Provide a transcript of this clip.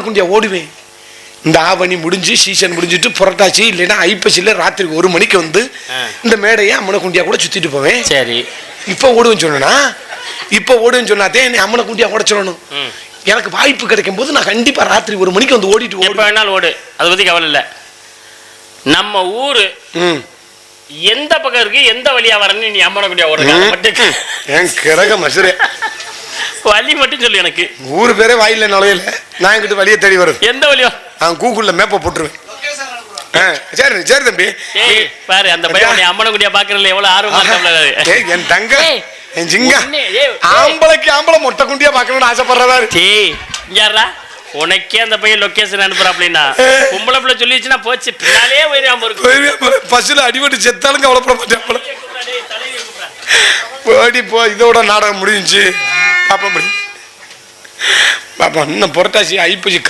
குண்டியா ஓடுவேன். இந்த ஆவணி முடிஞ்சு சீசன் முடிஞ்சிட்டு புரட்டாச்சி இல்லைன்னா ஐப்பசியில் ராத்திரி 1 மணிக்கு வந்து இந்த மேடையை அம்மனை குண்டியா கூட சுத்திட்டு போவேன். சரி, இப்போ ஓடுவேன்னு சொன்னா, இப்போ ஓடுவேன்னு சொன்னாதே என்னை அம்மனை குண்டியா கூட சொல்லணும். எனக்கு வாய்ப்பு கிடைக்கும் போது நான் கண்டிப்பா ராத்திரி 1 மணிக்கு வந்து ஓடிட்டு எப்ப வேணாலும் ஓடு, அதை பத்தி கவலை இல்லை. நம்ம ஊரு எந்த பக்கம் இருக்கு, எந்த வழியா வரன்னு நீ அம்மனை குண்டியா ஓடுங்க. என் கிரக மசுரே வழி மட்டும் சொல்லு எனக்கு. ஊரு பேரே வாயில நுழையில, நான் என்கிட்ட வழியை தேடி வரும். எந்த வழியோ நான் கூகுள்ல மேப்பை போட்டுருவேன். சரி சரி தம்பி, பாரு அந்த பையன் அம்மனை குண்டியா பாக்குறதுல எவ்வளவு ஆர்வமா இருக்காங்க. என் தங்க என் ஜிங்கா ஆம்பளைக்கு ஆம்பளை மொட்டை குண்டியா பாக்கணும்னு ஆசைப்படுறதா. யாரா உனக்கே அந்த பையன் லொகேஷன் அனுப்புற அப்படின்னா பொம்பளை பிள்ளை சொல்லிச்சுன்னா போச்சு, பின்னாலே போயிடாம இருக்கு. பஸ்ல அடிபட்டு செத்தாலும் கவலைப்பட மாட்டேன். ஓடி போ, இதோட நாடகம் முடிஞ்சிச்சு. பாப்பா இன்னும் புரட்டாசி ஐப்பசி